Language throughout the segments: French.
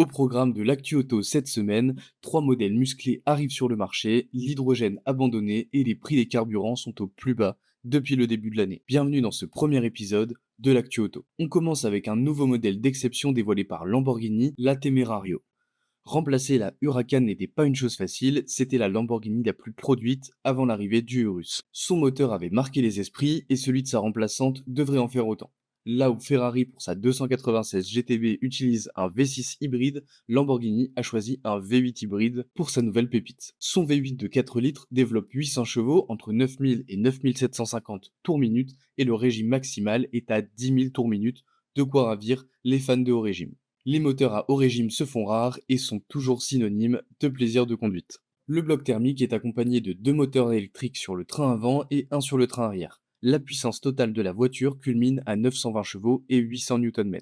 Au programme de l'actu auto cette semaine, 3 modèles musclés arrivent sur le marché, l'hydrogène abandonné et les prix des carburants sont au plus bas depuis le début de l'année. Bienvenue dans ce premier épisode de l'actu auto. On commence avec un nouveau modèle d'exception dévoilé par Lamborghini, la Temerario. Remplacer la Huracan n'était pas une chose facile, c'était la Lamborghini la plus produite avant l'arrivée du Urus. Son moteur avait marqué les esprits et celui de sa remplaçante devrait en faire autant. Là où Ferrari pour sa 296 GTB utilise un V6 hybride, Lamborghini a choisi un V8 hybride pour sa nouvelle pépite. Son V8 de 4 litres développe 800 chevaux entre 9000 et 9750 tours minute et le régime maximal est à 10 000 tours minute, de quoi ravir les fans de haut régime. Les moteurs à haut régime se font rares et sont toujours synonymes de plaisir de conduite. Le bloc thermique est accompagné de 2 moteurs électriques sur le train avant et un sur le train arrière. La puissance totale de la voiture culmine à 920 chevaux et 800 Nm.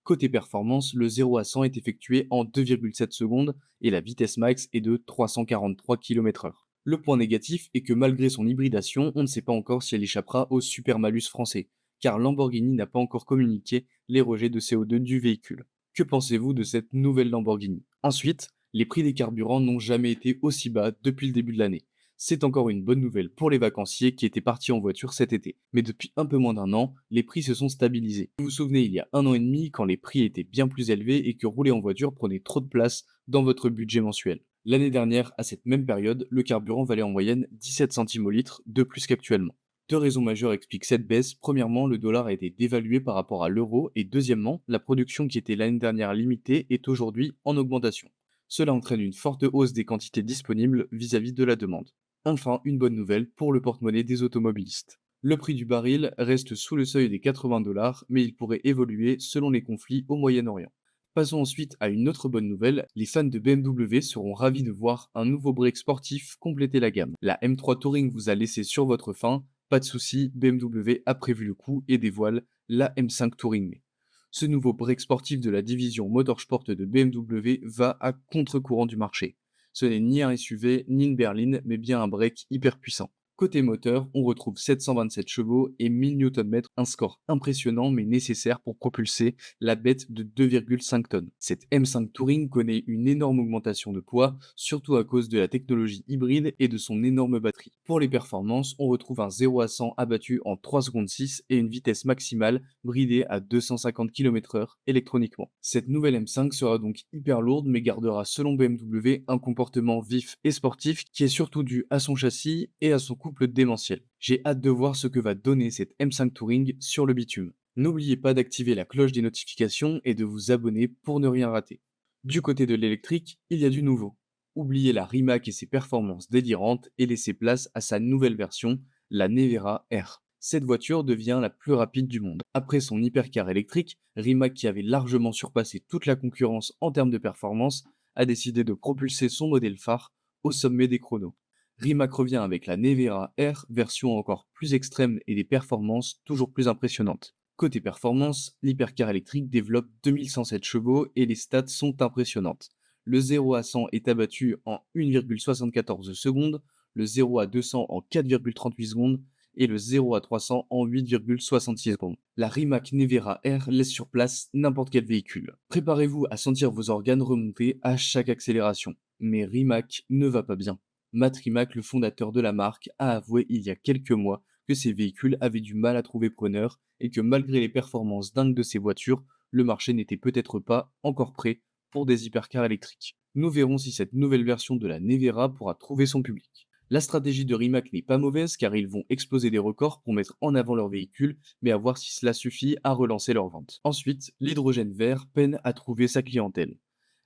Côté performance, le 0 à 100 est effectué en 2,7 secondes et la vitesse max est de 343 km/h. Le point négatif est que malgré son hybridation, on ne sait pas encore si elle échappera au super malus français, car Lamborghini n'a pas encore communiqué les rejets de CO2 du véhicule. Que pensez-vous de cette nouvelle Lamborghini? Ensuite, les prix des carburants n'ont jamais été aussi bas depuis le début de l'année. C'est encore une bonne nouvelle pour les vacanciers qui étaient partis en voiture cet été. Mais depuis un peu moins d'1 an, les prix se sont stabilisés. Vous vous souvenez, il y a 1 an et demi, quand les prix étaient bien plus élevés et que rouler en voiture prenait trop de place dans votre budget mensuel. L'année dernière, à cette même période, le carburant valait en moyenne 17 centimes au litre de plus qu'actuellement. 2 raisons majeures expliquent cette baisse. Premièrement, le dollar a été dévalué par rapport à l'euro et deuxièmement, la production qui était l'année dernière limitée est aujourd'hui en augmentation. Cela entraîne une forte hausse des quantités disponibles vis-à-vis de la demande. Enfin, une bonne nouvelle pour le porte-monnaie des automobilistes. Le prix du baril reste sous le seuil des 80 dollars, mais il pourrait évoluer selon les conflits au Moyen-Orient. Passons ensuite à une autre bonne nouvelle, les fans de BMW seront ravis de voir un nouveau break sportif compléter la gamme. La M3 Touring vous a laissé sur votre faim, pas de souci, BMW a prévu le coup et dévoile la M5 Touring. Ce nouveau break sportif de la division Motorsport de BMW va à contre-courant du marché. Ce n'est ni un SUV ni une berline, mais bien un break hyper puissant. Côté moteur, on retrouve 727 chevaux et 1000 Nm, un score impressionnant mais nécessaire pour propulser la bête de 2,5 tonnes. Cette M5 Touring connaît une énorme augmentation de poids, surtout à cause de la technologie hybride et de son énorme batterie. Pour les performances, on retrouve un 0 à 100 abattu en 3 secondes 6 et une vitesse maximale bridée à 250 km/h électroniquement. Cette nouvelle M5 sera donc hyper lourde mais gardera selon BMW un comportement vif et sportif qui est surtout dû à son châssis et à son couple démentiel. J'ai hâte de voir ce que va donner cette M5 Touring sur le bitume. N'oubliez pas d'activer la cloche des notifications et de vous abonner pour ne rien rater. Du côté de l'électrique, il y a du nouveau. Oubliez la Rimac et ses performances délirantes et laissez place à sa nouvelle version, la Nevera R. Cette voiture devient la plus rapide du monde. Après son hypercar électrique, Rimac, qui avait largement surpassé toute la concurrence en termes de performance, a décidé de propulser son modèle phare au sommet des chronos. Rimac revient avec la Nevera R, version encore plus extrême et des performances toujours plus impressionnantes. Côté performance, l'hypercar électrique développe 2107 chevaux et les stats sont impressionnantes. Le 0 à 100 est abattu en 1,74 secondes, le 0 à 200 en 4,38 secondes et le 0 à 300 en 8,66 secondes. La Rimac Nevera R laisse sur place n'importe quel véhicule. Préparez-vous à sentir vos organes remonter à chaque accélération. Mais Rimac ne va pas bien. Matt Rimac, le fondateur de la marque, a avoué il y a quelques mois que ces véhicules avaient du mal à trouver preneur et que malgré les performances dingues de ces voitures, le marché n'était peut-être pas encore prêt pour des hypercars électriques. Nous verrons si cette nouvelle version de la Nevera pourra trouver son public. La stratégie de Rimac n'est pas mauvaise car ils vont exploser des records pour mettre en avant leur véhicule, mais à voir si cela suffit à relancer leur vente. Ensuite, l'hydrogène vert peine à trouver sa clientèle.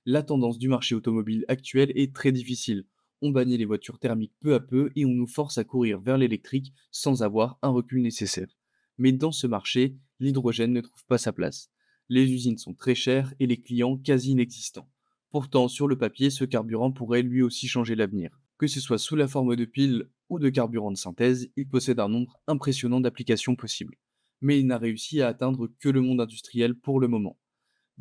La tendance du marché automobile actuel est très difficile. On bannit les voitures thermiques peu à peu et on nous force à courir vers l'électrique sans avoir un recul nécessaire. Mais dans ce marché, l'hydrogène ne trouve pas sa place. Les usines sont très chères et les clients quasi inexistants. Pourtant, sur le papier, ce carburant pourrait lui aussi changer l'avenir. Que ce soit sous la forme de piles ou de carburant de synthèse, il possède un nombre impressionnant d'applications possibles. Mais il n'a réussi à atteindre que le monde industriel pour le moment.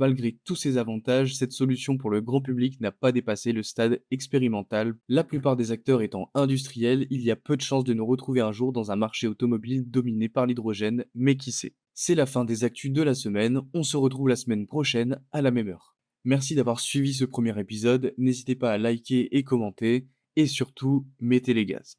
Malgré tous ces avantages, cette solution pour le grand public n'a pas dépassé le stade expérimental. La plupart des acteurs étant industriels, il y a peu de chances de nous retrouver un jour dans un marché automobile dominé par l'hydrogène, mais qui sait. C'est la fin des actus de la semaine, on se retrouve la semaine prochaine à la même heure. Merci d'avoir suivi ce premier épisode, n'hésitez pas à liker et commenter, et surtout, mettez les gaz.